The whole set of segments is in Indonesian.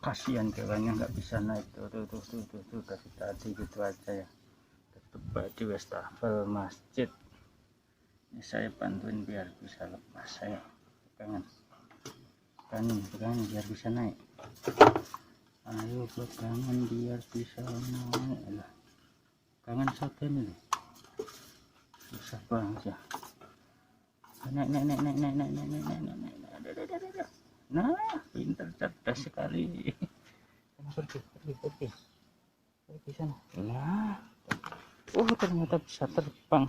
kasihan hewannya nggak bisa naik tuh dari tadi gitu aja ya. Tetep di wastafel masjid ini saya bantuin biar bisa lepas. Saya pegangan biar bisa naik. Ayo pegangan biar bisa naik lah. Pegangan satu ini loh. Susah banget ya. Naik. Nah, pintar, cerdas sekali. Pergi sana. Nah, ternyata bisa terbang.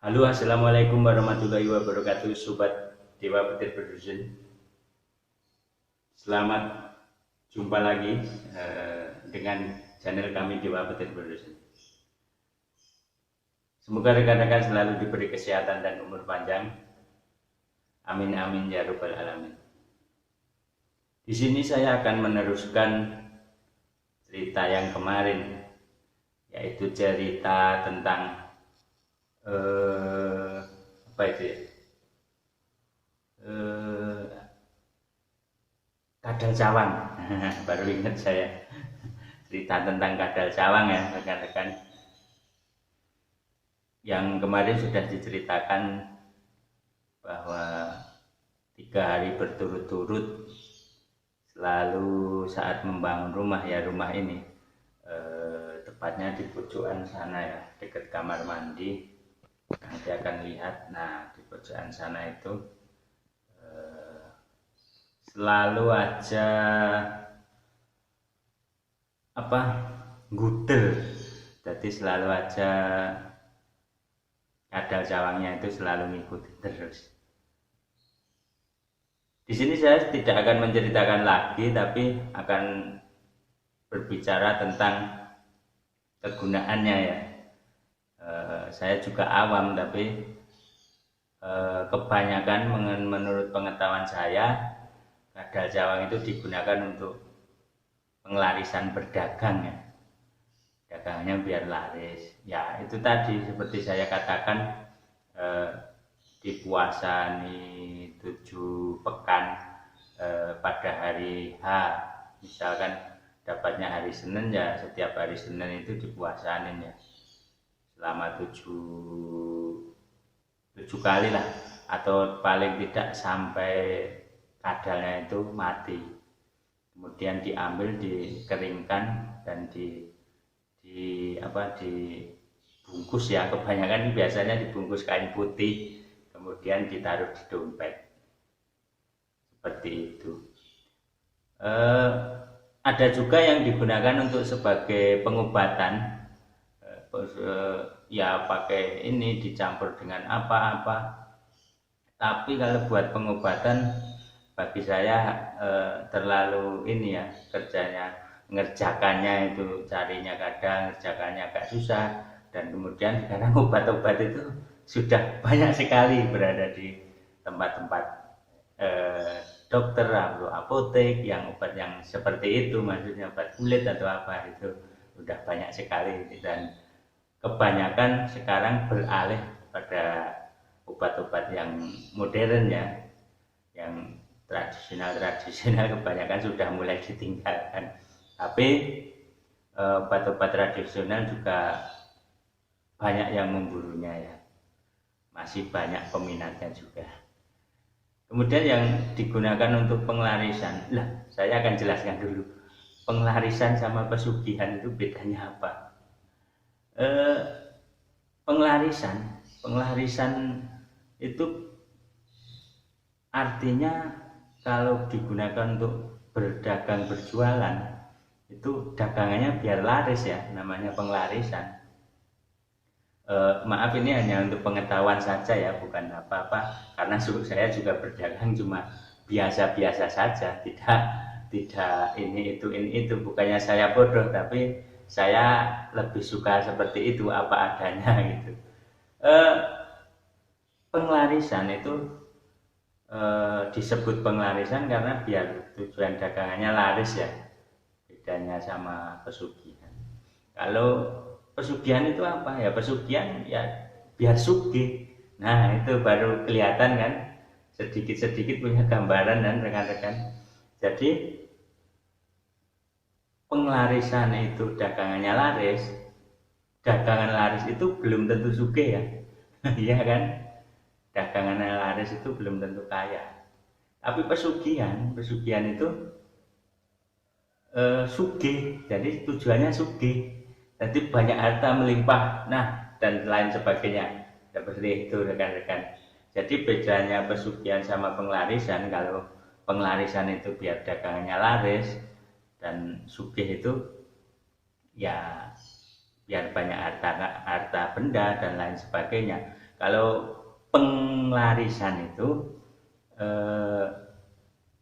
Halo, assalamualaikum warahmatullahi wabarakatuh, sobat Dewa Petir Production. Selamat jumpa lagi dengan channel kami Dewa Petir Production. Semoga rekan-rekan selalu diberi kesehatan dan umur panjang. Amin amin ya rabbal alamin. Di sini saya akan meneruskan cerita yang kemarin, yaitu cerita tentang apa itu ya? Kadal cawang. Baru ingat saya cerita tentang kadal cawang ya rekan-rekan. Yang kemarin sudah diceritakan bahwa 3 hari berturut-turut selalu saat membangun rumah ini tepatnya di pojokan sana ya, dekat kamar mandi. Nanti akan lihat. Nah, di pojokan sana itu selalu aja gudel. Jadi selalu aja kadal cawangnya itu selalu ngikutin terus. Di sini saya tidak akan menceritakan lagi, tapi akan berbicara tentang kegunaannya ya. Saya juga awam, tapi kebanyakan menurut pengetahuan saya kadal cawang itu digunakan untuk penglarisan berdagang ya. Dagangnya biar laris ya. Itu tadi seperti saya katakan, di puasa nih 7 pekan, pada hari H misalkan dapatnya hari Senin ya, setiap hari Senin itu dipuasanin ya selama 7 kali lah, atau paling tidak sampai kadalnya itu mati, kemudian diambil, dikeringkan dan dibungkus ya. Kebanyakan biasanya dibungkus kain putih, kemudian ditaruh di dompet seperti itu. Ada juga yang digunakan untuk sebagai pengobatan, ya pakai ini dicampur dengan apa-apa. Tapi kalau buat pengobatan bagi saya terlalu ini ya, ngerjakannya itu, carinya kadang ngerjakannya agak susah. Dan kemudian sekarang obat-obat itu sudah banyak sekali berada di tempat-tempat dokter atau apotek yang obat yang seperti itu, maksudnya obat kulit atau apa, itu sudah banyak sekali. Dan kebanyakan sekarang beralih pada obat-obat yang modern ya, yang tradisional kebanyakan sudah mulai ditinggalkan. Tapi obat-obat tradisional juga banyak yang memburunya ya, masih banyak peminatnya juga. Kemudian yang digunakan untuk penglarisan, saya akan jelaskan dulu penglarisan sama pesugihan itu bedanya apa. Penglarisan itu artinya kalau digunakan untuk berdagang, berjualan, itu dagangannya biar laris ya, namanya penglarisan. Maaf, ini hanya untuk pengetahuan saja ya, bukan apa-apa, karena saya juga berdagang cuma biasa-biasa saja, tidak ini itu. Bukannya saya bodoh, tapi saya lebih suka seperti itu, apa adanya gitu. Penglarisan itu disebut penglarisan karena biar tujuan dagangannya laris ya, bedanya sama pesugihan. Kalau pesugihan itu apa ya? Pesugihan ya biar sugih, Nah, itu baru kelihatan kan, sedikit-sedikit punya gambaran dan rekan-rekan. Jadi penglarisan itu dagangannya laris, dagangan laris itu belum tentu sugih ya. Iya kan? Dagangan laris itu belum tentu kaya. Tapi pesugihan itu sugih. Jadi tujuannya sugih. Jadi banyak harta melimpah. Nah, dan lain sebagainya. Seperti itu rekan-rekan. Jadi bedanya pesugihan sama penglarisan, kalau penglarisan itu biar dagangannya laris, dan sugih itu ya biar banyak harta benda dan lain sebagainya. Kalau penglarisan itu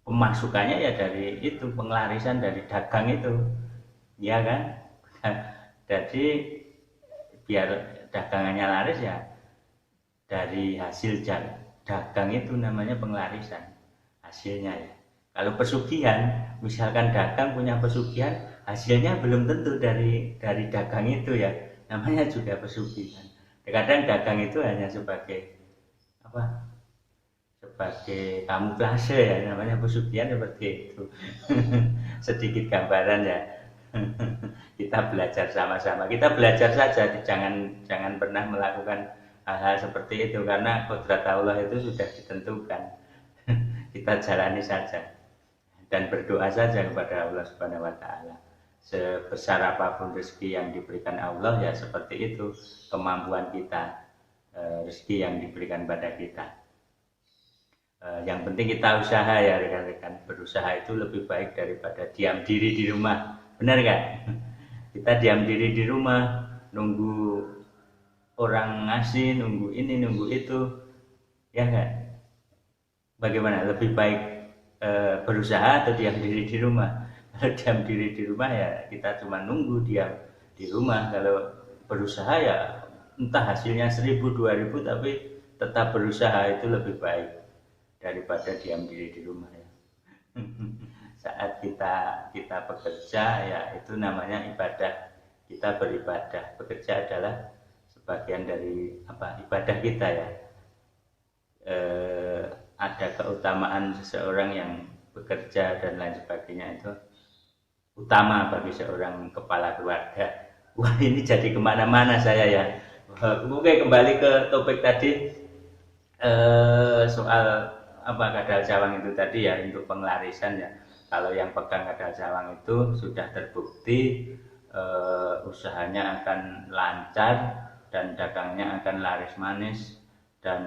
pemasukannya ya dari itu, penglarisan dari dagang itu, ya kan? Jadi biar dagangannya laris ya dari hasil dagang itu namanya penglarisan hasilnya ya. Kalau pesugihan, misalkan dagang punya pesugihan, hasilnya belum tentu dari dagang itu ya, namanya juga pesugihan. Kadang dagang itu hanya sebagai apa? Sebagai kamuflase ya, namanya pesugihan seperti itu. Sedikit gambaran ya. Kita belajar sama-sama. Kita belajar saja, jangan pernah melakukan hal-hal seperti itu karena kodrat Allah itu sudah ditentukan. Kita jalani saja dan berdoa saja kepada Allah Subhanahu wa taala. Sebesar apapun rezeki yang diberikan Allah ya seperti itu kemampuan kita, rezeki yang diberikan pada kita. Yang penting kita usaha ya rekan-rekan. Berusaha itu lebih baik daripada diam diri di rumah. Benar kan? Kita diam diri di rumah nunggu orang ngasih, nunggu ini, nunggu itu, ya kan? Bagaimana? Lebih baik berusaha atau diam diri di rumah? Kalau diam diri di rumah ya kita cuma nunggu diam di rumah. Kalau berusaha ya entah hasilnya 1000, 2000 tapi tetap berusaha itu lebih baik daripada diam diri di rumah ya. Saat kita bekerja ya itu namanya ibadah. Kita beribadah. Bekerja adalah sebagian dari ibadah kita ya. Ada keutamaan seseorang yang bekerja dan lain sebagainya itu utama bagi seorang kepala keluarga. Wah, ini jadi kemana-mana saya ya. Oke, kembali ke topik tadi, soal kadal cawang itu tadi ya, untuk penglarisan ya. Kalau yang pegang kadal cawang itu sudah terbukti usahanya akan lancar dan dagangnya akan laris manis dan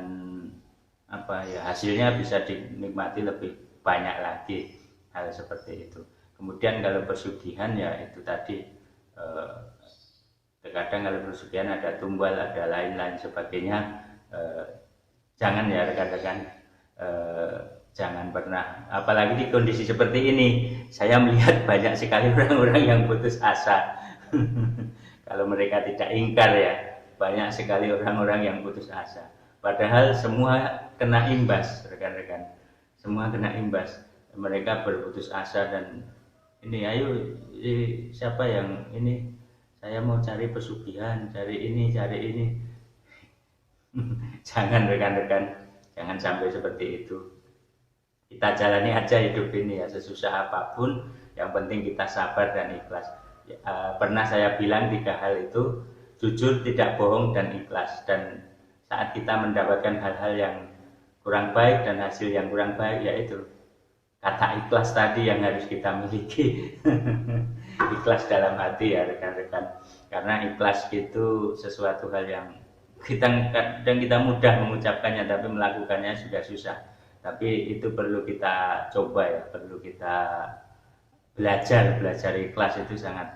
hasilnya bisa dinikmati lebih banyak lagi, hal seperti itu. Kemudian kalau pesugihan ya itu tadi, terkadang kalau pesugihan ada tumbal, ada lain-lain sebagainya. Jangan ya rekan-rekan, jangan pernah, apalagi di kondisi seperti ini. Saya melihat banyak sekali orang-orang yang putus asa. Kalau mereka tidak ingkar ya, banyak sekali orang-orang yang putus asa. Padahal semua kena imbas rekan-rekan, semua kena imbas. Mereka berputus asa dan ini, ayo siapa yang ini, saya mau cari pesugihan, cari ini. Jangan rekan-rekan, jangan sampai seperti itu. Kita jalani aja hidup ini ya, sesusah apapun, yang penting kita sabar dan ikhlas. Pernah saya bilang 3 hal itu: jujur, tidak bohong, dan ikhlas. Dan saat kita mendapatkan hal-hal yang kurang baik dan hasil yang kurang baik, yaitu kata ikhlas tadi yang harus kita miliki. Ikhlas dalam hati ya rekan-rekan, karena ikhlas itu sesuatu hal yang kita mudah mengucapkannya, tapi melakukannya sudah susah. Tapi itu perlu kita coba ya, perlu kita belajar ikhlas itu sangat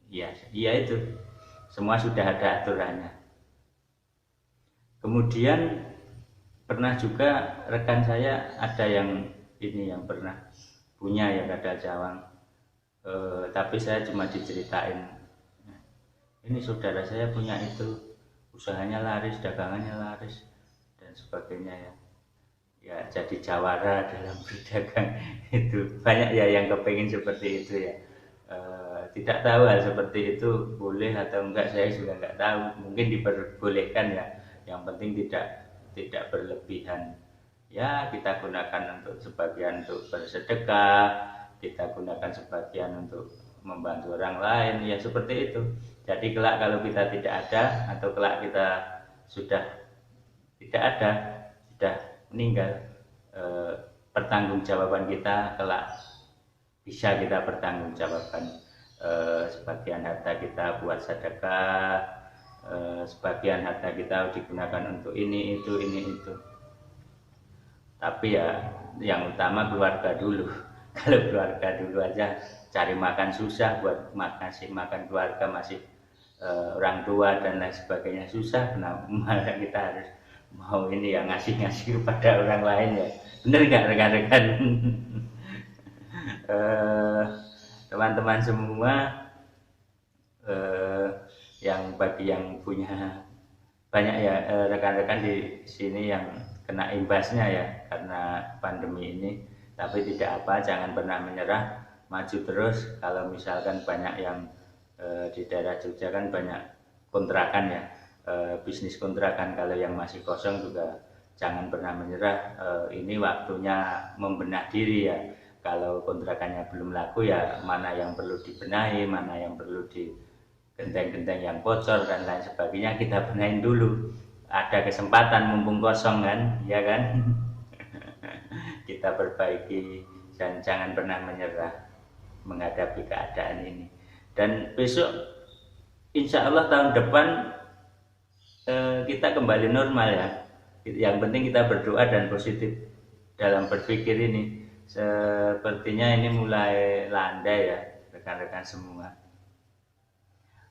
iya itu semua sudah ada aturannya. Kemudian pernah juga rekan saya ada yang pernah punya ya kadal cawang, tapi saya cuma diceritain, ini saudara saya punya itu, usahanya laris, dagangannya laris dan sebagainya ya jadi jawara dalam berdagang. Itu banyak ya yang kepengen seperti itu ya. Tidak tahu hal seperti itu boleh atau enggak, saya juga enggak tahu, mungkin diperbolehkan ya yang penting tidak berlebihan. Ya, kita gunakan untuk sebagian untuk bersedekah, kita gunakan sebagian untuk membantu orang lain, ya seperti itu. Jadi kelak kalau kita tidak ada, atau kelak kita sudah tidak ada, sudah meninggal, pertanggungjawaban kita kelak bisa kita pertanggungjawabkan. Sebagian harta kita buat sedekah, sebagian harta kita digunakan untuk ini itu. Tapi ya yang utama keluarga dulu. Kalau keluarga dulu aja cari makan susah, buat ngasih makan keluarga masih orang tua dan lain sebagainya susah, kenapa kita harus mau ini ya ngasih kepada orang lain ya? Bener nggak rekan-rekan? Teman-teman semua, yang bagi yang punya banyak ya rekan-rekan di sini yang kena imbasnya ya karena pandemi ini, tapi tidak apa, jangan pernah menyerah, maju terus. Kalau misalkan banyak yang di daerah Jogja kan banyak kontrakan ya, bisnis kontrakan, kalau yang masih kosong juga jangan pernah menyerah. Ini waktunya membenah diri ya. Kalau kontrakannya belum laku ya mana yang perlu dibenahi, mana yang perlu di genteng-genteng yang bocor dan lain sebagainya kita benahin dulu. Ada kesempatan mumpung kosong kan, ya kan? Kita perbaiki dan jangan pernah menyerah menghadapi keadaan ini. Dan besok insya Allah tahun depan kita kembali normal ya. Yang penting kita berdoa dan positif dalam berpikir ini. Sepertinya ini mulai landai ya rekan-rekan semua.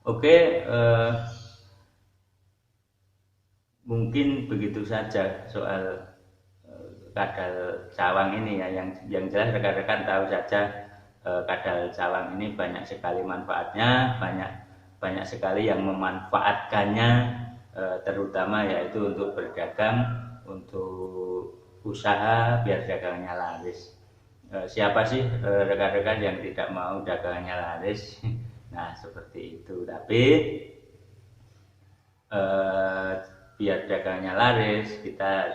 Oke, mungkin begitu saja soal kadal cawang ini ya. Yang jelas rekan-rekan tahu saja kadal cawang ini banyak sekali manfaatnya, banyak sekali yang memanfaatkannya, terutama yaitu untuk berdagang, untuk usaha biar dagangnya laris. Siapa sih rekan-rekan yang tidak mau dagangnya laris? Nah seperti itu. Tapi biar dagangnya laris, kita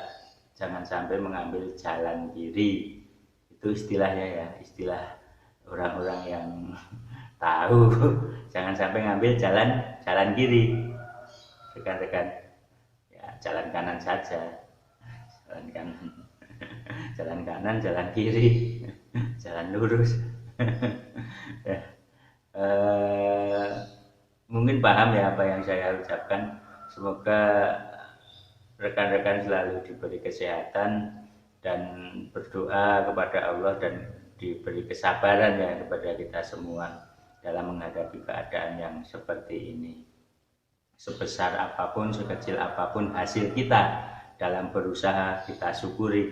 jangan sampai mengambil jalan kiri. Itu istilahnya ya, istilah orang-orang yang tahu. Jangan sampai ngambil jalan kiri, rekan-rekan. Ya, jalan kanan saja, jalan kanan, jalan kiri, jalan lurus. Mungkin paham ya apa yang saya ucapkan. Semoga rekan-rekan selalu diberi kesehatan dan berdoa kepada Allah dan diberi kesabaran ya kepada kita semua dalam menghadapi keadaan yang seperti ini. Sebesar apapun, sekecil apapun hasil kita dalam berusaha, kita syukuri,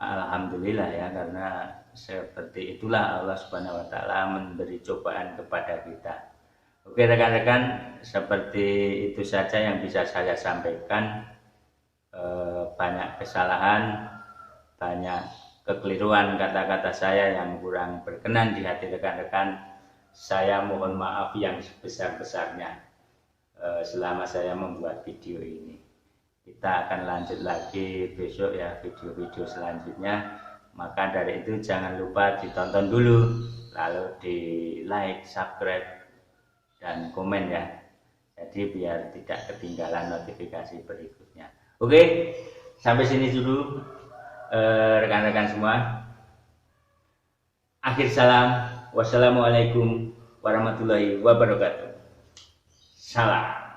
alhamdulillah ya, karena seperti itulah Allah Subhanahu wa taala memberi cobaan kepada kita. Oke rekan-rekan, seperti itu saja yang bisa saya sampaikan. Banyak kesalahan, banyak kekeliruan kata-kata saya yang kurang berkenan di hati rekan-rekan. Saya mohon maaf yang sebesar-besarnya selama saya membuat video ini. Kita akan lanjut lagi besok ya, video-video selanjutnya. Maka dari itu jangan lupa ditonton dulu, lalu di like, subscribe, dan komen ya. Jadi biar tidak ketinggalan notifikasi berikutnya. Oke, sampai sini dulu rekan-rekan semua. Akhir salam, wassalamualaikum warahmatullahi wabarakatuh. Salam.